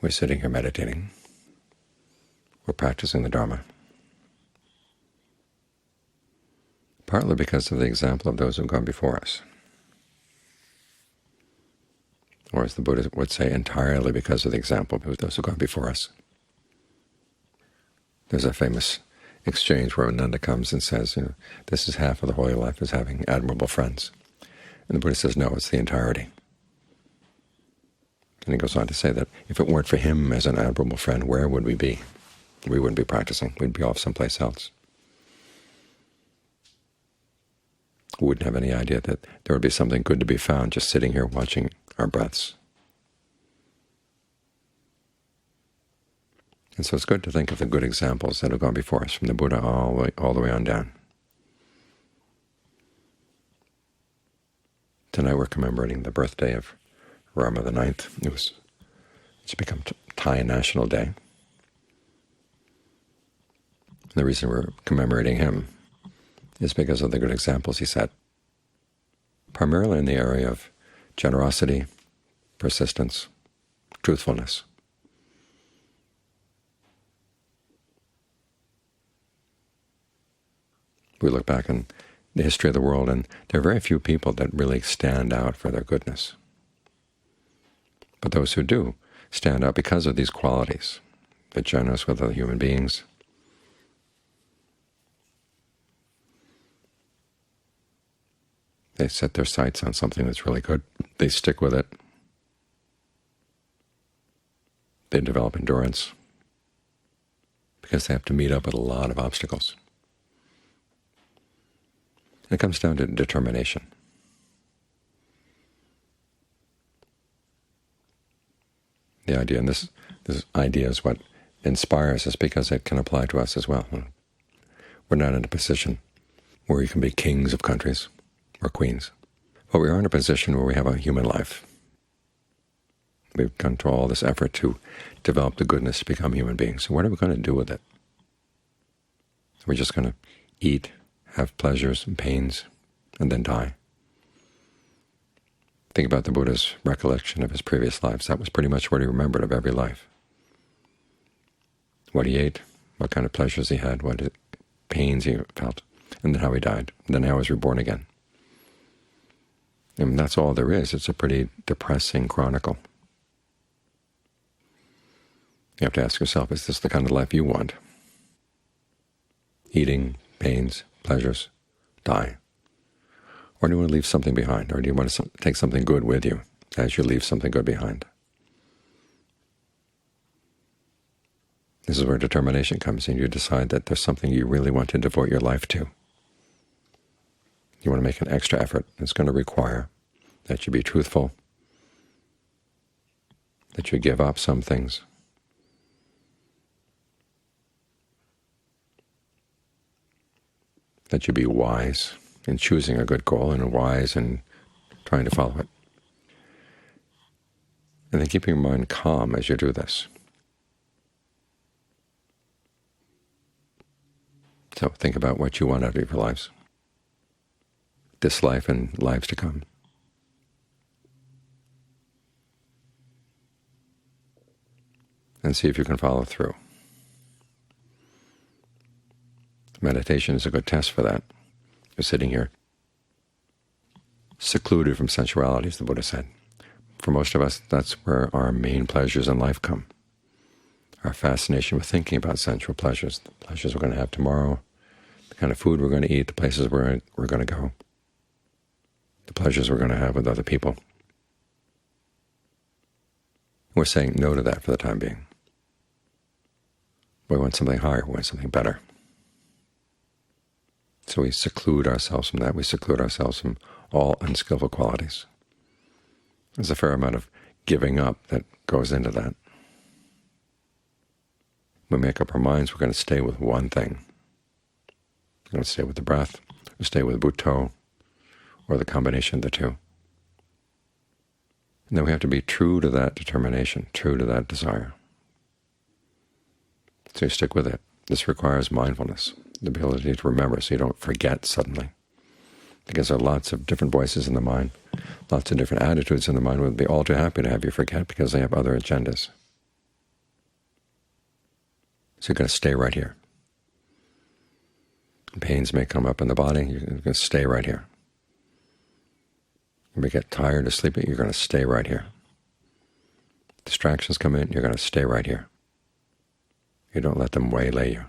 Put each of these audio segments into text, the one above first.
We're sitting here meditating. We're practicing the Dharma, partly because of the example of those who have gone before us, or as the Buddha would say, entirely because of the example of those who have gone before us. There's a famous exchange where Nanda comes and says, this is half of the holy life, is having admirable friends. And the Buddha says, no, it's the entirety. And he goes on to say that if it weren't for him as an admirable friend, where would we be? We wouldn't be practicing. We'd be off someplace else. We wouldn't have any idea that there would be something good to be found just sitting here watching our breaths. And so it's good to think of the good examples that have gone before us, from the Buddha all the way on down. Tonight we're commemorating the birthday of Rama IX. It's become Thai National Day. And the reason we're commemorating him is because of the good examples he set, primarily in the area of generosity, persistence, truthfulness. We look back in the history of the world, and there are very few people that really stand out for their goodness. But those who do stand out because of these qualities. They're generous with other human beings. They set their sights on something that's really good. They stick with it. They develop endurance because they have to meet up with a lot of obstacles. It comes down to determination. The idea, and this idea is what inspires us because it can apply to us as well. We're not in a position where we can be kings of countries or queens, but we are in a position where we have a human life. We've gone through all this effort to develop the goodness to become human beings. So what are we going to do with it? We're just going to eat, have pleasures and pains, and then die. Think about the Buddha's recollection of his previous lives. That was pretty much what he remembered of every life. What he ate, what kind of pleasures he had, what pains he felt, and then how he died, and then how he was reborn again. And that's all there is. It's a pretty depressing chronicle. You have to ask yourself, is this the kind of life you want? Eating, pains, pleasures, die. Or do you want to leave something behind? Or do you want to take something good with you as you leave something good behind? This is where determination comes in. You decide that there's something you really want to devote your life to. You want to make an extra effort. It's going to require that you be truthful, that you give up some things, that you be wise in choosing a good goal and wise in trying to follow it. And then keeping your mind calm as you do this. So think about what you want out of your lives, this life and lives to come. And see if you can follow through. Meditation is a good test for that. You're sitting here secluded from sensuality, as the Buddha said. For most of us, that's where our main pleasures in life come. Our fascination with thinking about sensual pleasures, the pleasures we're going to have tomorrow, the kind of food we're going to eat, the places we're going to go, the pleasures we're going to have with other people. We're saying no to that for the time being. We want something higher, we want something better. So we seclude ourselves from that. We seclude ourselves from all unskillful qualities. There's a fair amount of giving up that goes into that. We make up our minds we're going to stay with one thing. We're going to stay with the breath, or stay with Buddho, or the combination of the two. And then we have to be true to that determination, true to that desire. So you stick with it. This requires mindfulness, the ability to remember so you don't forget suddenly. Because there are lots of different voices in the mind, lots of different attitudes in the mind would be all too happy to have you forget because they have other agendas. So you're going to stay right here. Pains may come up in the body, you're going to stay right here. You may get tired or sleepy, you're going to stay right here. Distractions come in, you're going to stay right here. You don't let them waylay you.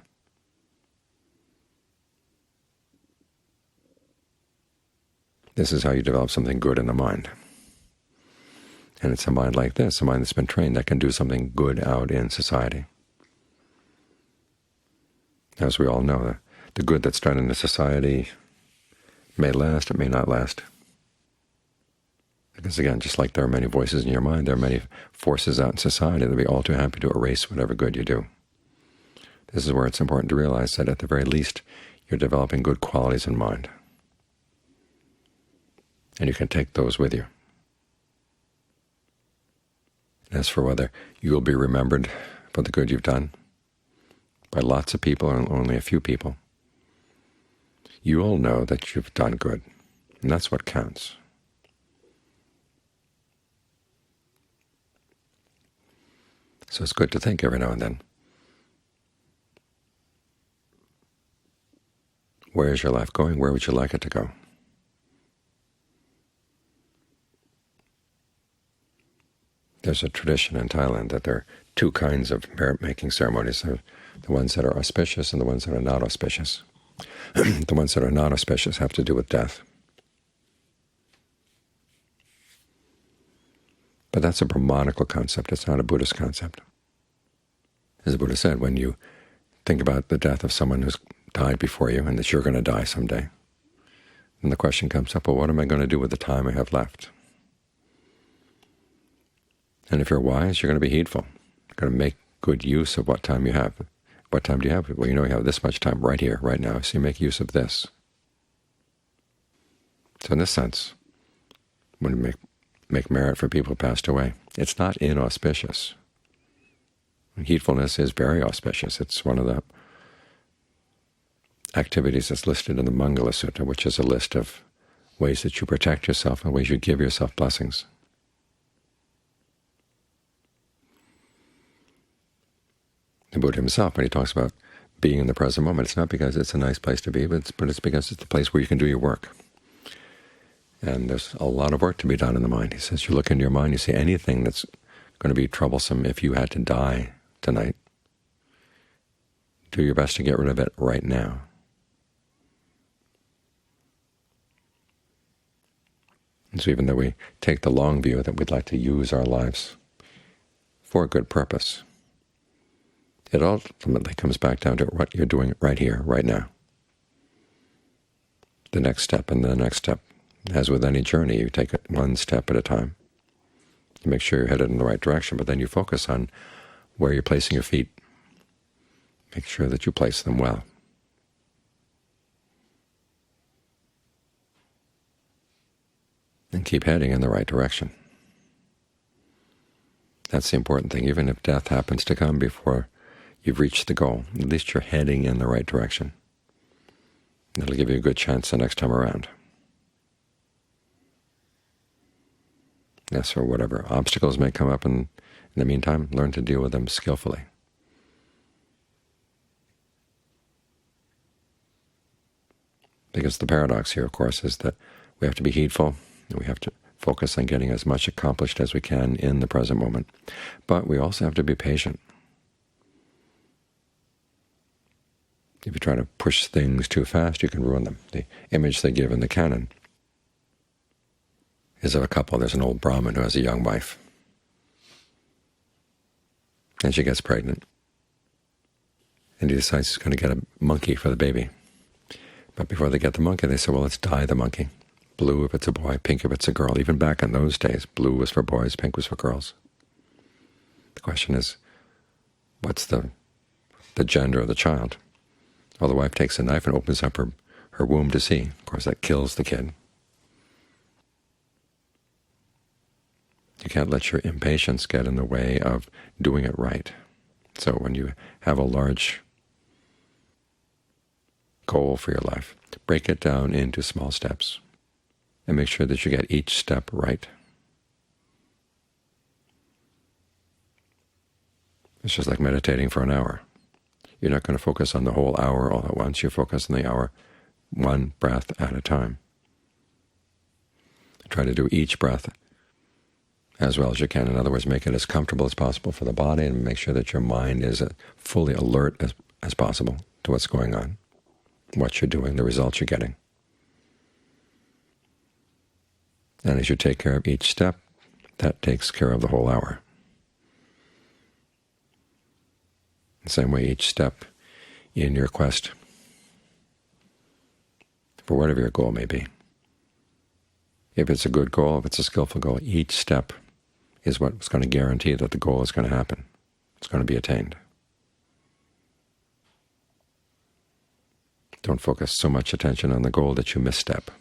This is how you develop something good in the mind. And it's a mind like this, a mind that's been trained, that can do something good out in society. As we all know, the good that's done in the society may last, it may not last. Because again, just like there are many voices in your mind, there are many forces out in society that will be all too happy to erase whatever good you do. This is where it's important to realize that at the very least you're developing good qualities in mind. And you can take those with you. As for whether you will be remembered for the good you've done by lots of people or only a few people, you all know that you've done good, and that's what counts. So it's good to think every now and then, where is your life going? Where would you like it to go? There's a tradition in Thailand that there are two kinds of merit-making ceremonies. There are the ones that are auspicious and the ones that are not auspicious. The ones that are not auspicious have to do with death. But that's a Brahmanical concept. It's not a Buddhist concept. As the Buddha said, when you think about the death of someone who's died before you and that you're going to die someday, then the question comes up, well, what am I going to do with the time I have left? And if you're wise, you're going to be heedful. You're going to make good use of what time you have. What time do you have? Well, you know you have this much time right here, right now, so you make use of this. So in this sense, when we make merit for people who passed away, it's not inauspicious. Heedfulness is very auspicious. It's one of the activities that's listed in the Mangala Sutta, which is a list of ways that you protect yourself and ways you give yourself blessings. The Buddha himself, when he talks about being in the present moment, it's not because it's a nice place to be, but it's because it's the place where you can do your work. And there's a lot of work to be done in the mind. He says, you look into your mind, you see anything that's going to be troublesome if you had to die tonight, do your best to get rid of it right now. And so even though we take the long view that we'd like to use our lives for a good purpose, it ultimately comes back down to what you're doing right here, right now. The next step and the next step. As with any journey, you take it one step at a time. You make sure you're headed in the right direction, but then you focus on where you're placing your feet. Make sure that you place them well. And keep heading in the right direction. That's the important thing. Even if death happens to come before you've reached the goal, at least you're heading in the right direction. That'll give you a good chance the next time around. Yes, or whatever obstacles may come up, and in the meantime, learn to deal with them skillfully. Because the paradox here, of course, is that we have to be heedful, and we have to focus on getting as much accomplished as we can in the present moment. But we also have to be patient. If you try to push things too fast, you can ruin them. The image they give in the canon is of a couple. There's an old Brahmin who has a young wife, and she gets pregnant, and he decides he's going to get a monkey for the baby. But before they get the monkey, they say, well, let's dye the monkey. Blue if it's a boy, pink if it's a girl. Even back in those days, blue was for boys, pink was for girls. The question is, what's the gender of the child? Well, the wife takes a knife and opens up her womb to see. Of course, that kills the kid. You can't let your impatience get in the way of doing it right. So when you have a large goal for your life, break it down into small steps and make sure that you get each step right. It's just like meditating for an hour. You're not going to focus on the whole hour all at once. You focus on the hour one breath at a time. Try to do each breath as well as you can. In other words, make it as comfortable as possible for the body, and make sure that your mind is fully alert as possible to what's going on, what you're doing, the results you're getting. And as you take care of each step, that takes care of the whole hour. The same way, each step in your quest for whatever your goal may be. If it's a good goal, if it's a skillful goal, each step is what's going to guarantee that the goal is going to happen. It's going to be attained. Don't focus so much attention on the goal that you misstep.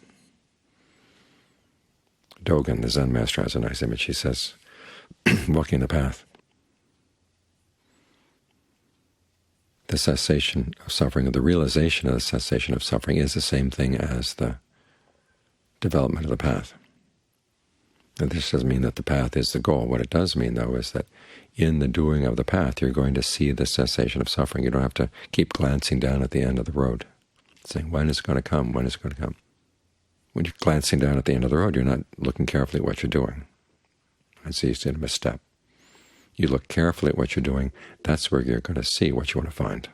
Dogen, the Zen master, has a nice image. He says, walking the path, the cessation of suffering, or the realization of the cessation of suffering, is the same thing as the development of the path. And this doesn't mean that the path is the goal. What it does mean, though, is that in the doing of the path, you're going to see the cessation of suffering. You don't have to keep glancing down at the end of the road, saying, when is it going to come? When is it going to come? When you're glancing down at the end of the road, you're not looking carefully at what you're doing. It's easy to misstep. You look carefully at what you're doing, that's where you're going to see what you want to find.